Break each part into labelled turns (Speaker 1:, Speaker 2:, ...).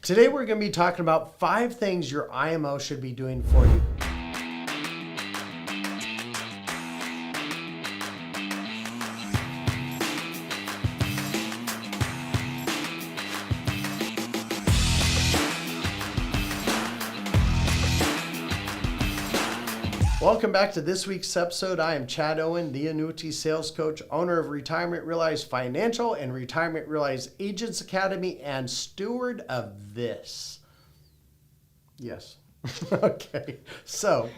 Speaker 1: Today we're going to be talking about 5 things your IMO should be doing for you. Welcome back to this week's episode. I am Chad Owen, the Annuity Sales Coach, owner of Retirement Realized Financial and Retirement Realized Agents Academy, and steward of this. Yes. Okay, so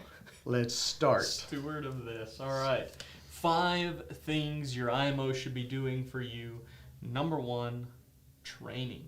Speaker 1: let's start.
Speaker 2: Steward of this. All right. 5 things your IMO should be doing for you. Number 1, training.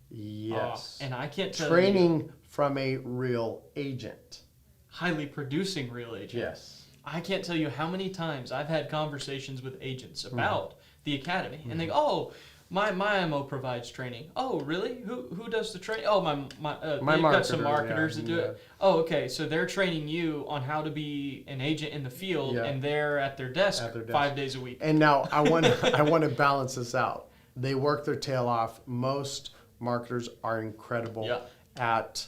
Speaker 1: Yes.
Speaker 2: And I can't tell
Speaker 1: Training from a real agent.
Speaker 2: Highly producing real agent.
Speaker 1: Yes.
Speaker 2: I can't tell you how many times I've had conversations with agents about the academy, and they go, "Oh, my IMO provides training." "Oh, really? Who does the training?" "Oh, they've got some marketers that do it." "Oh, okay. So they're training you on how to be an agent in the field, and they're at their desk 5 days a week."
Speaker 1: And now I want to balance this out. They work their tail off. Most marketers are incredible at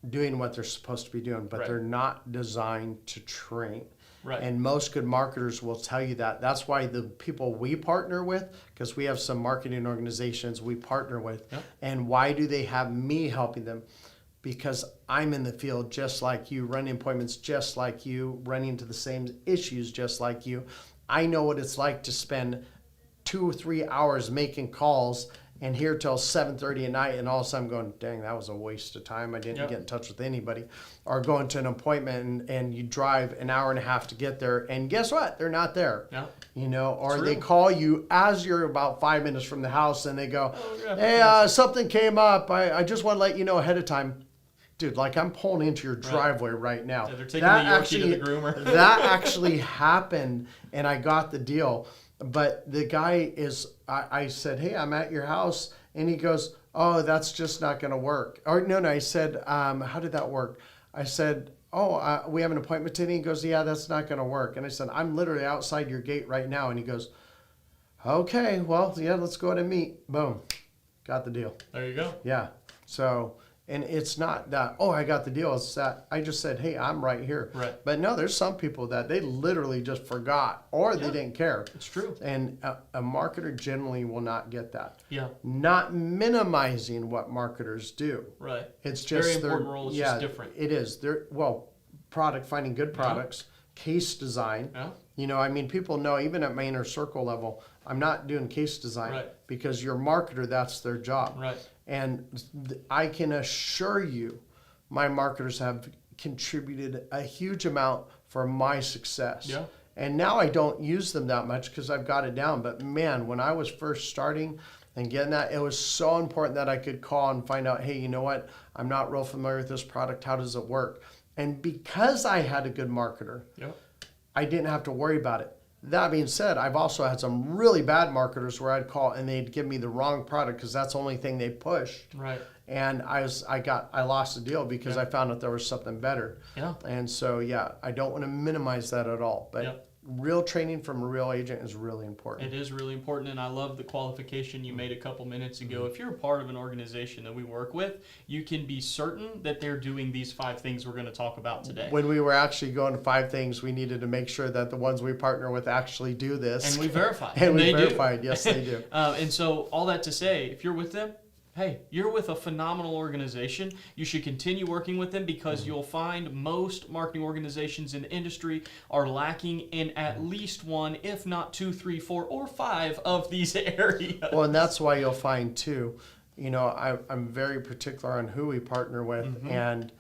Speaker 1: doing what they're supposed to be doing, but they're not designed to train.
Speaker 2: Right.
Speaker 1: And most good marketers will tell you that. That's why the people we partner with, because we have some marketing organizations we partner with, and why do they have me helping them? Because I'm in the field just like you, running appointments just like you, running into the same issues just like you. I know what it's like to spend 2 or 3 hours making calls and here till 7:30 at night, and all of a sudden I'm going, dang, that was a waste of time. I didn't get in touch with anybody. Or going to an appointment and you drive an hour and a half to get there, and guess what? They're not there. You know, or they call you as you're about 5 minutes from the house, and they go, "Hey, something came up. I just want to let you know ahead of time." Dude, like I'm pulling into your driveway right now.
Speaker 2: Yeah, they're taking the Yorkie to the groomer.
Speaker 1: That actually happened, and I got the deal. But the guy is, I said, "Hey, I'm at your house." And he goes, "Oh, that's just not going to work." Or no, I said, "How did that work?" I said, "Oh, we have an appointment today." He goes, "Yeah, that's not going to work." And I said, "I'm literally outside your gate right now." And he goes, "Okay, well, yeah, let's go ahead and meet." Boom. Got the deal.
Speaker 2: There you go.
Speaker 1: Yeah. So, and it's not that, "Oh, I got the deal." It's that I just said, "Hey, I'm right here."
Speaker 2: Right.
Speaker 1: But no, there's some people that they literally just forgot or they didn't care.
Speaker 2: It's true.
Speaker 1: And a marketer generally will not get that.
Speaker 2: Yeah.
Speaker 1: Not minimizing what marketers do.
Speaker 2: Right.
Speaker 1: It's just
Speaker 2: very important role. It's just different.
Speaker 1: It is. Product, finding good products, case design.
Speaker 2: Yeah.
Speaker 1: You know, I mean, people know, even at my inner circle level, I'm not doing case design because your marketer, that's their job.
Speaker 2: Right.
Speaker 1: And I can assure you, my marketers have contributed a huge amount for my success.
Speaker 2: Yeah.
Speaker 1: And now I don't use them that much because I've got it down. But man, when I was first starting and getting that, it was so important that I could call and find out, "Hey, you know what? I'm not real familiar with this product. How does it work?" And because I had a good marketer, I didn't have to worry about it. That being said, I've also had some really bad marketers where I'd call and they'd give me the wrong product because that's the only thing they pushed.
Speaker 2: Right.
Speaker 1: And I lost the deal because I found out there was something better.
Speaker 2: Yeah.
Speaker 1: And so, I don't want to minimize that at all. But real training from a real agent is really important.
Speaker 2: It is really important, and I love the qualification you made a couple minutes ago. If you're a part of an organization that we work with, you can be certain that they're doing these 5 things we're going to talk about today.
Speaker 1: When we were actually going to 5 things, we needed to make sure that the ones we partner with actually do this.
Speaker 2: And we verified.
Speaker 1: And we verified, yes, they do.
Speaker 2: And so all that to say, if you're with them, hey, you're with a phenomenal organization. You should continue working with them because you'll find most marketing organizations in the industry are lacking in at least 1, if not 2, 3, 4, or 5 of these areas.
Speaker 1: Well, and that's why you'll find too, you know, I'm very particular on who we partner with. And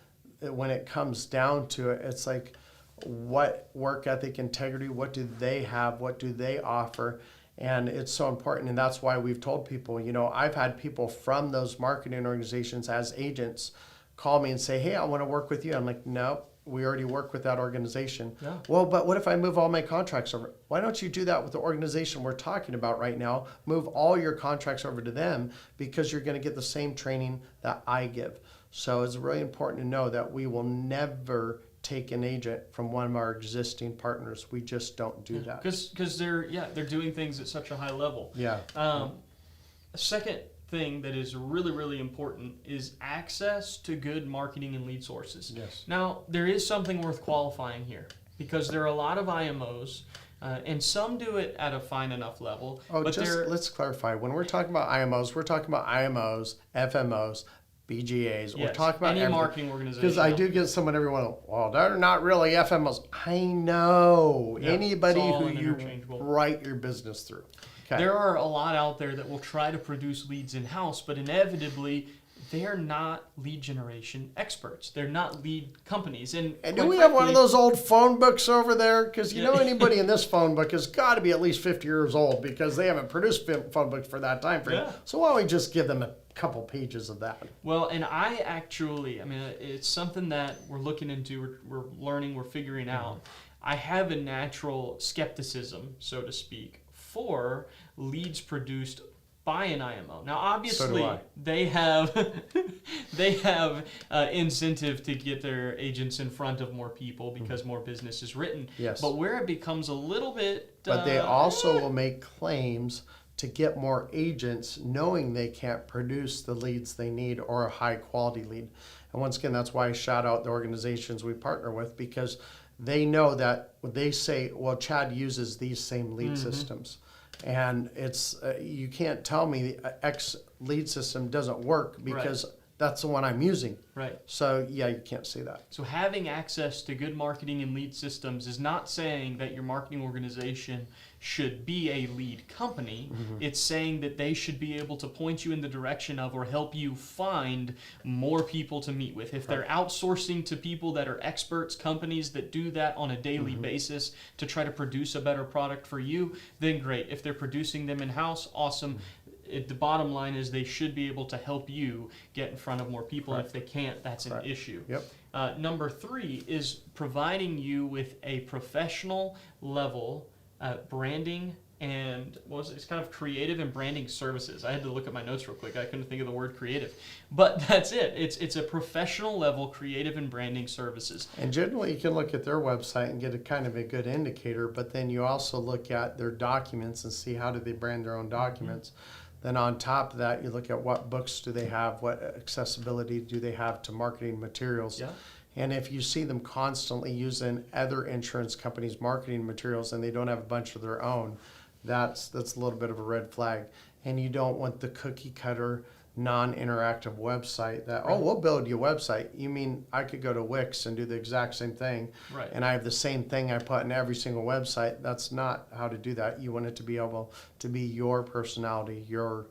Speaker 1: when it comes down to it, it's like, what work ethic, integrity, what do they have? What do they offer? And it's so important, and that's why we've told people, you know, I've had people from those marketing organizations as agents call me and say, "Hey, I want to work with you." I'm like, "No, we already work with that organization." "Well, but what if I move all my contracts over?" "Why don't you do that with the organization we're talking about right now? Move all your contracts over to them because you're going to get the same training that I give." So it's really important to know that we will never take an agent from one of our existing partners. We just don't do that.
Speaker 2: Because they're doing things at such a high level.
Speaker 1: Yeah.
Speaker 2: Second thing that is really, really important is access to good marketing and lead sources.
Speaker 1: Yes.
Speaker 2: Now, there is something worth qualifying here because there are a lot of IMOs, and some do it at a fine enough level.
Speaker 1: Oh,
Speaker 2: but
Speaker 1: let's clarify. When we're talking about IMOs, we're talking about IMOs, FMOs, BGAs.
Speaker 2: Yes,
Speaker 1: we're talking about
Speaker 2: any marketing organization.
Speaker 1: Because I do get someone every one. Well, they're not really FMOs. I know.
Speaker 2: Yeah,
Speaker 1: anybody who you write your business through. Okay.
Speaker 2: There are a lot out there that will try to produce leads in-house, but inevitably they're not lead generation experts. They're not lead companies. And
Speaker 1: do we have one of those old phone books over there? Because you know anybody in this phone book has got to be at least 50 years old because they haven't produced phone books for that time frame.
Speaker 2: Yeah.
Speaker 1: So why don't we just give them a couple pages of that?
Speaker 2: Well, and it's something that we're looking into, we're learning, we're figuring out. I have a natural skepticism, so to speak, for leads produced by an IMO. Now, obviously, they have incentive to get their agents in front of more people because more business is written.
Speaker 1: Yes.
Speaker 2: But where it becomes a little bit...
Speaker 1: But they also will make claims to get more agents knowing they can't produce the leads they need or a high quality lead. And once again, that's why I shout out the organizations we partner with, because they know that they say, well, Chad uses these same lead systems. And it's you can't tell me the X lead system doesn't work because that's the one I'm using.
Speaker 2: Right.
Speaker 1: So, yeah, you can't say that.
Speaker 2: So having access to good marketing and lead systems is not saying that your marketing organization should be a lead company. It's saying that they should be able to point you in the direction of or help you find more people to meet with. If they're outsourcing to people that are experts, companies that do that on a daily basis to try to produce a better product for you, then great. If they're producing them in-house, awesome. The bottom line is they should be able to help you get in front of more people. And if they can't, that's an issue.
Speaker 1: Yep.
Speaker 2: Number 3 is providing you with a professional level branding and it's kind of creative and branding services. I had to look at my notes real quick. I couldn't think of the word creative, but that's it. It's a professional level creative and branding services.
Speaker 1: And generally, you can look at their website and get a kind of a good indicator. But then you also look at their documents and see how do they brand their own documents. Then on top of that, you look at what books do they have, what accessibility do they have to marketing materials.
Speaker 2: Yeah.
Speaker 1: And if you see them constantly using other insurance companies' marketing materials and they don't have a bunch of their own, that's a little bit of a red flag. And you don't want the cookie cutter, non-interactive website that, we'll build you a website. You mean I could go to Wix and do the exact same thing, and I have the same thing I put in every single website? That's not how to do that. You want it to be able to be your personality, your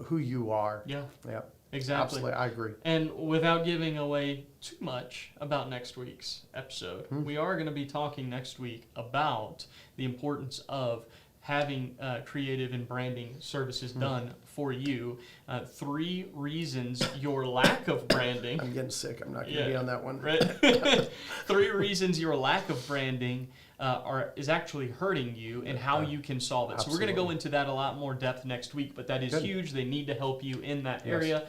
Speaker 1: who you are.
Speaker 2: Yeah.
Speaker 1: Yeah.
Speaker 2: Exactly.
Speaker 1: Absolutely, I agree.
Speaker 2: And without giving away too much about next week's episode, we are going to be talking next week about the importance of having creative and branding services done for you. 3 reasons your lack of branding...
Speaker 1: I'm getting sick. I'm not going to be on that one.
Speaker 2: Right? 3 reasons your lack of branding is actually hurting you and how you can solve it.
Speaker 1: Absolutely.
Speaker 2: So we're going to go into that a lot more depth next week, but that is huge. They need to help you in that area.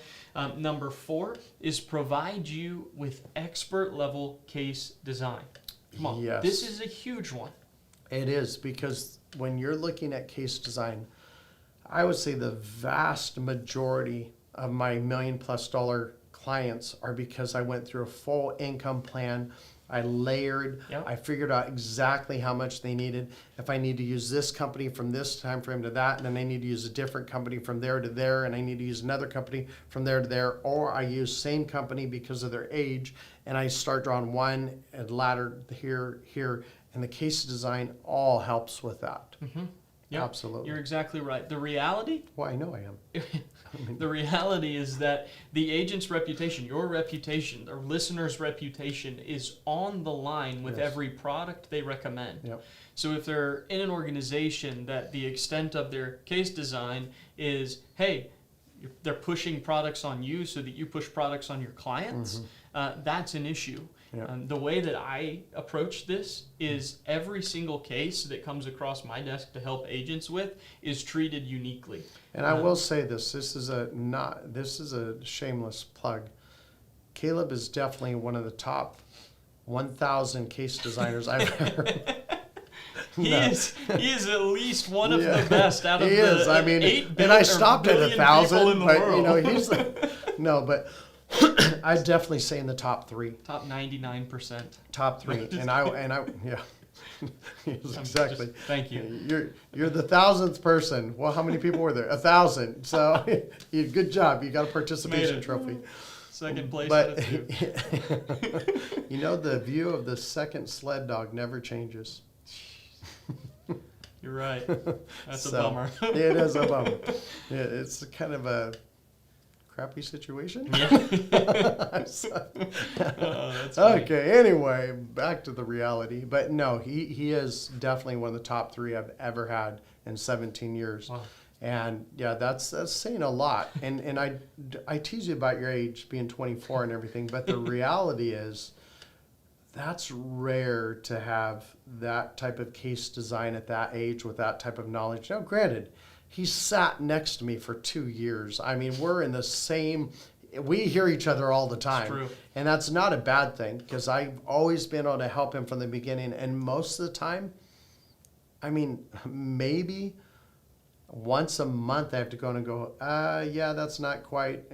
Speaker 2: Number 4 is provide you with expert level case design. Come on.
Speaker 1: Yes.
Speaker 2: This is a huge one.
Speaker 1: It is, because when you're looking at case design, I would say the vast majority of my $1 million+ clients are because I went through a full income plan. I layered.
Speaker 2: Yep.
Speaker 1: I figured out exactly how much they needed. If I need to use this company from this time frame to that, and then I need to use a different company from there to there, and I need to use another company from there to there, or I use same company because of their age, and I start drawing one and ladder here, and the case design all helps with that.
Speaker 2: Yep.
Speaker 1: Absolutely.
Speaker 2: You're exactly right. The reality...
Speaker 1: Well, I know I am.
Speaker 2: The reality is that the agent's reputation, your reputation, their listener's reputation is on the line with every product they recommend.
Speaker 1: Yep.
Speaker 2: So if they're in an organization that the extent of their case design is, hey, they're pushing products on you so that you push products on your clients, that's an issue.
Speaker 1: Yeah.
Speaker 2: The way that I approach this is every single case that comes across my desk to help agents with is treated uniquely.
Speaker 1: And I will say this is a shameless plug. Caleb is definitely one of the top 1,000 case designers I've ever
Speaker 2: He is at least one of the best out of
Speaker 1: he
Speaker 2: the
Speaker 1: is. I mean,
Speaker 2: 8
Speaker 1: and I stopped at 1,000, but
Speaker 2: world.
Speaker 1: he's no, but I'd definitely say in the top 3.
Speaker 2: Top 99%.
Speaker 1: Top 3, and I yeah. Yes, exactly.
Speaker 2: Thank you.
Speaker 1: You're the 1,000th person. Well, how many people were there? 1,000. So, good job. You got a participation trophy.
Speaker 2: Second place.
Speaker 1: But the view of the second sled dog never changes.
Speaker 2: You're right. That's a bummer.
Speaker 1: It is a bummer. It's kind of a crappy situation.
Speaker 2: Yeah.
Speaker 1: That's okay. Anyway, back to the reality. But no, he is definitely one of the top 3 I've ever had in 17 years.
Speaker 2: Wow.
Speaker 1: And yeah, that's saying a lot. And I tease you about your age being 24 and everything, but the reality is that's rare to have that type of case design at that age with that type of knowledge. Now, granted, he sat next to me for 2 years. I mean, we're in the same, we hear each other all the time.
Speaker 2: It's true.
Speaker 1: And that's not a bad thing because I've always been able to help him from the beginning. And most of the time, I mean, maybe once a month I have to go and go, yeah, that's not quite.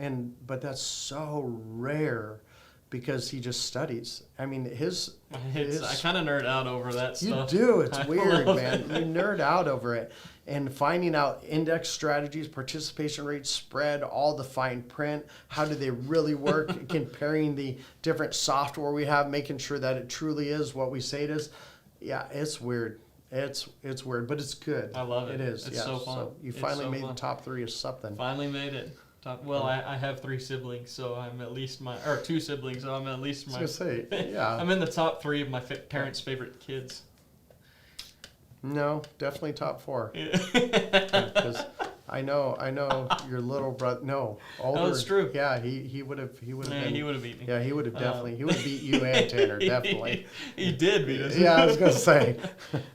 Speaker 1: But that's so rare because he just studies. I mean,
Speaker 2: I kind of nerd out over that stuff.
Speaker 1: You do. It's weird, man. You nerd out over it. And finding out index strategies, participation rates, spread, all the fine print, how do they really work, comparing the different software we have, making sure that it truly is what we say it is. Yeah, it's weird. It's weird, but it's good.
Speaker 2: I love it.
Speaker 1: It is.
Speaker 2: It's so fun.
Speaker 1: So you finally made the top 3 of something.
Speaker 2: Finally made it. Well, I have 3 siblings, so I'm at least 2 siblings, so I'm at least
Speaker 1: I was gonna say, yeah.
Speaker 2: I'm in the top 3 of my parents' favorite kids.
Speaker 1: No, definitely top 4.
Speaker 2: Yeah.
Speaker 1: Because I know your little brother. No, older.
Speaker 2: Oh, it's true.
Speaker 1: Yeah, he would have. He would have.
Speaker 2: Yeah, he would have beat me.
Speaker 1: Yeah, he would have definitely. He would beat you and Tanner definitely.
Speaker 2: He did beat us.
Speaker 1: Yeah, I was gonna say.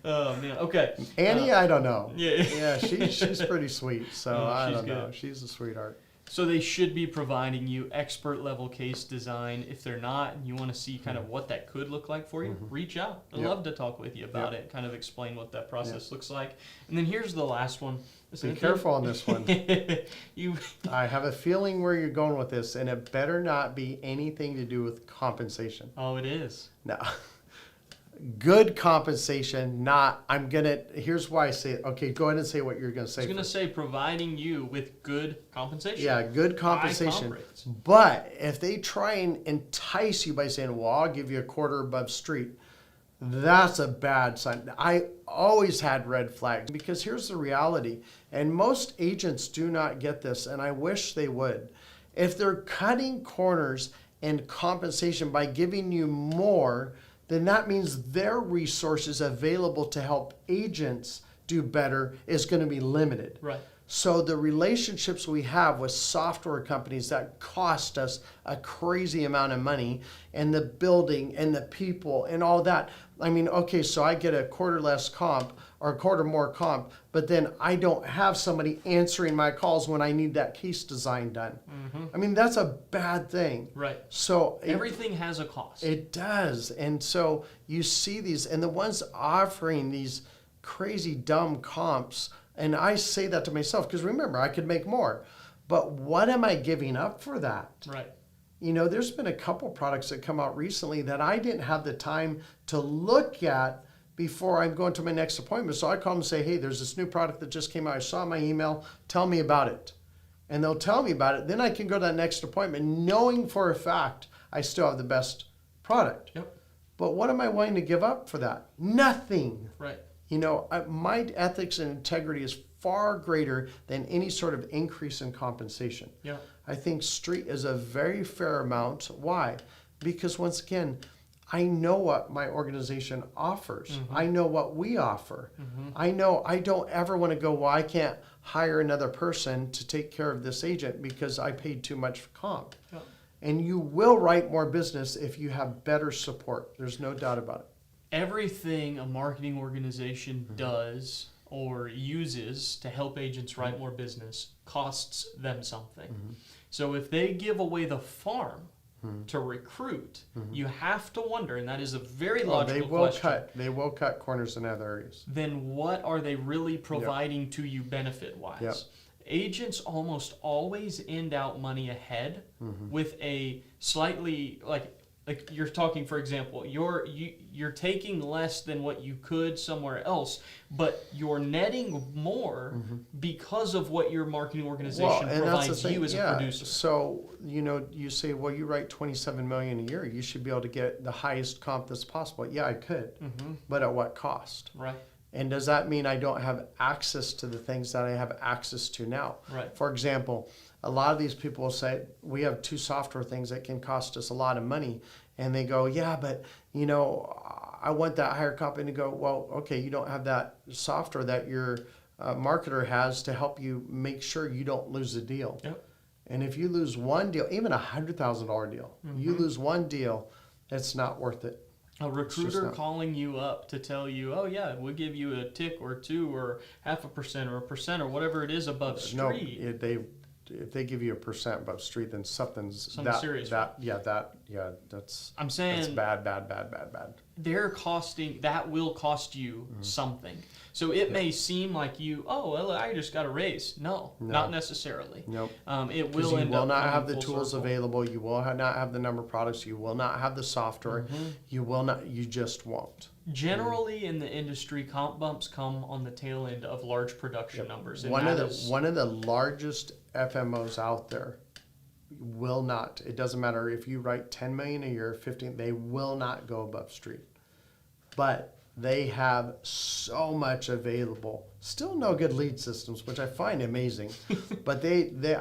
Speaker 2: Oh man. Okay.
Speaker 1: Annie, I don't know.
Speaker 2: Yeah.
Speaker 1: Yeah, she's pretty sweet. So I don't know.
Speaker 2: Good.
Speaker 1: She's a sweetheart.
Speaker 2: So they should be providing you expert level case design. If they're not, and you want to see kind of what that could look like for you, reach out. I'd love to talk with you about it, kind of explain what that process looks like. And then here's the last one.
Speaker 1: Be careful on this one. I have a feeling where you're going with this, and it better not be anything to do with compensation.
Speaker 2: Oh, it is.
Speaker 1: No. Good compensation, not, here's why I say it. Okay, go ahead and say what you're going to say.
Speaker 2: I was going to say providing you with good compensation.
Speaker 1: Yeah, good compensation. But if they try and entice you by saying, well, I'll give you a quarter above street, that's a bad sign. I always had red flags because here's the reality. And most agents do not get this, and I wish they would. If they're cutting corners in compensation by giving you more, then that means their resources available to help agents do better is going to be limited.
Speaker 2: Right.
Speaker 1: So the relationships we have with software companies that cost us a crazy amount of money, and the building and the people and all that. I mean, okay, so I get a quarter less comp or a quarter more comp, but then I don't have somebody answering my calls when I need that case design done. Mm-hmm. I mean, that's a bad thing.
Speaker 2: Right.
Speaker 1: So
Speaker 2: everything has a cost.
Speaker 1: It does. And so you see these, and the ones offering these crazy dumb comps, and I say that to myself because remember, I could make more. But what am I giving up for that?
Speaker 2: Right.
Speaker 1: You know, there's been a couple products that come out recently that I didn't have the time to look at before I'm going to my next appointment. So I call them and say, hey, there's this new product that just came out. I saw my email. Tell me about it. And they'll tell me about it. Then I can go to that next appointment knowing for a fact I still have the best product.
Speaker 2: Yep.
Speaker 1: But what am I willing to give up for that? Nothing.
Speaker 2: Right.
Speaker 1: You know, my ethics and integrity is far greater than any sort of increase in compensation.
Speaker 2: Yeah.
Speaker 1: I think street is a very fair amount. Why? Because once again, I know what my organization offers. Mm-hmm. I know what we offer. Mm-hmm. I know I don't ever want to go, well, I can't hire another person to take care of this agent because I paid too much for comp. Yeah. And you will write more business if you have better support. There's no doubt about it.
Speaker 2: Everything a marketing organization does or uses to help agents write more business costs them something. Mm-hmm. So if they give away the farm to recruit, you have to wonder, and that is a very
Speaker 1: Well,
Speaker 2: logical question.
Speaker 1: They will cut corners in other areas.
Speaker 2: Then what are they really providing to you benefit-wise?
Speaker 1: Yep.
Speaker 2: Agents almost always end out money ahead with a slightly like you're talking, for example, you're taking less than what you could somewhere else, but you're netting more because of what your marketing organization provides you as a producer.
Speaker 1: So, you say, well, you write $27 million a year, you should be able to get the highest comp that's possible. Yeah, I could, but at what cost?
Speaker 2: Right.
Speaker 1: And does that mean I don't have access to the things that I have access to now?
Speaker 2: Right.
Speaker 1: For example, a lot of these people will say, we have 2 software things that can cost us a lot of money. And they go, yeah, but, I want that higher comp. And you go, well, okay, you don't have that software that your marketer has to help you make sure you don't lose a deal.
Speaker 2: Yep.
Speaker 1: And if you lose one deal, even $100,000 deal, you lose one deal, it's not worth it.
Speaker 2: A recruiter calling you up to tell you, oh yeah, we'll give you a tick or 2 or 0.5% or 1% or whatever it is above street.
Speaker 1: No, if they give you 1% above street, then something
Speaker 2: serious.
Speaker 1: That's.
Speaker 2: I'm saying
Speaker 1: that's bad.
Speaker 2: That will cost you something. So it may seem like I just got a raise. No, not necessarily.
Speaker 1: Nope.
Speaker 2: It will end up.
Speaker 1: You will not have the
Speaker 2: full
Speaker 1: tools
Speaker 2: circle.
Speaker 1: available. You will not have the number of products. You will not have the software. You will not. You just won't.
Speaker 2: Generally, in the industry, comp bumps come on the tail end of large production numbers. And
Speaker 1: one of the largest FMOs out there will not. It doesn't matter if you write 10 million a year, 15. They will not go above street. But they have so much available. Still no good lead systems, which I find amazing. But their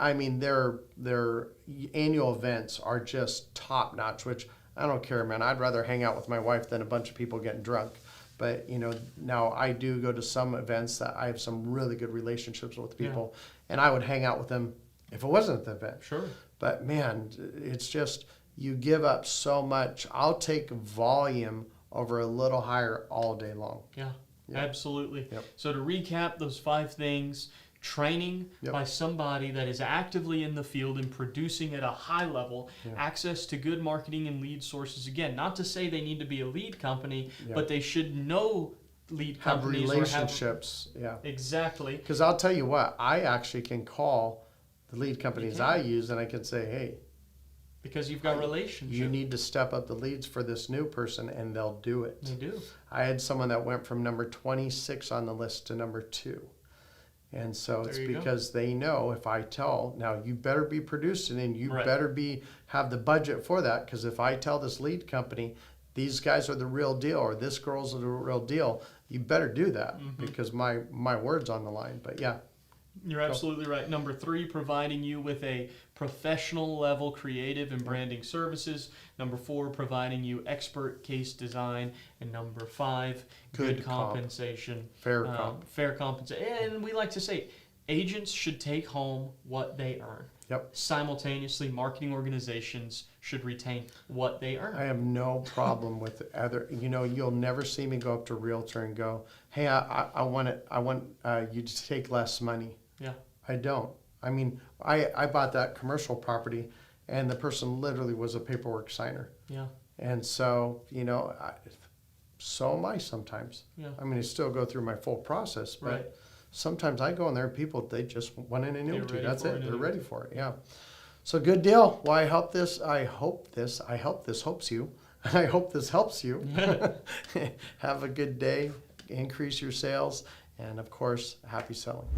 Speaker 1: annual events are just top notch, which I don't care, man. I'd rather hang out with my wife than a bunch of people getting drunk. But, now I do go to some events that I have some really good relationships with people, and I would hang out with them if it wasn't at the event.
Speaker 2: Sure.
Speaker 1: But, man, it's just you give up so much. I'll take volume over a little higher all day long.
Speaker 2: Yeah. Absolutely.
Speaker 1: Yep.
Speaker 2: So to recap those 5 things, training by somebody that is actively in the field and producing at a high level, access to good marketing and lead sources. Again, not to say they need to be a lead company, but they should know lead companies.
Speaker 1: Have relationships.
Speaker 2: Exactly.
Speaker 1: Because I'll tell you what, I actually can call the lead companies I use and I can say, hey,
Speaker 2: because you've got relationships.
Speaker 1: You need to step up the leads for this new person, and they'll do it.
Speaker 2: They do.
Speaker 1: I had someone that went from number 26 on the list to number 2. And so it's because they know if I tell, now you better be producing and you better have the budget for that, because if I tell this lead company, these guys are the real deal or this girl's the real deal, you better do that because my word's on the line. But yeah.
Speaker 2: You're absolutely right. Number 3, providing you with a professional level creative and branding services. Number 4, providing you expert case design. And number 5, good compensation.
Speaker 1: Fair
Speaker 2: compensation. And we like to say, agents should take home what they earn.
Speaker 1: Yep.
Speaker 2: Simultaneously, marketing organizations should retain what they earn.
Speaker 1: I have no problem with other. You'll never see me go up to a realtor and go, "Hey, I want you to take less money."
Speaker 2: Yeah.
Speaker 1: I don't. I mean, I bought that commercial property, and the person literally was a paperwork signer.
Speaker 2: Yeah.
Speaker 1: And so so am I sometimes.
Speaker 2: Yeah.
Speaker 1: I mean, I still go through my full process, but sometimes I go in there and people, they just want an annuity. That's it. They're ready for it. Yeah. So good deal. Well, I hope this helps you. I hope this helps you. Have a good day. Increase your sales. And of course, happy selling.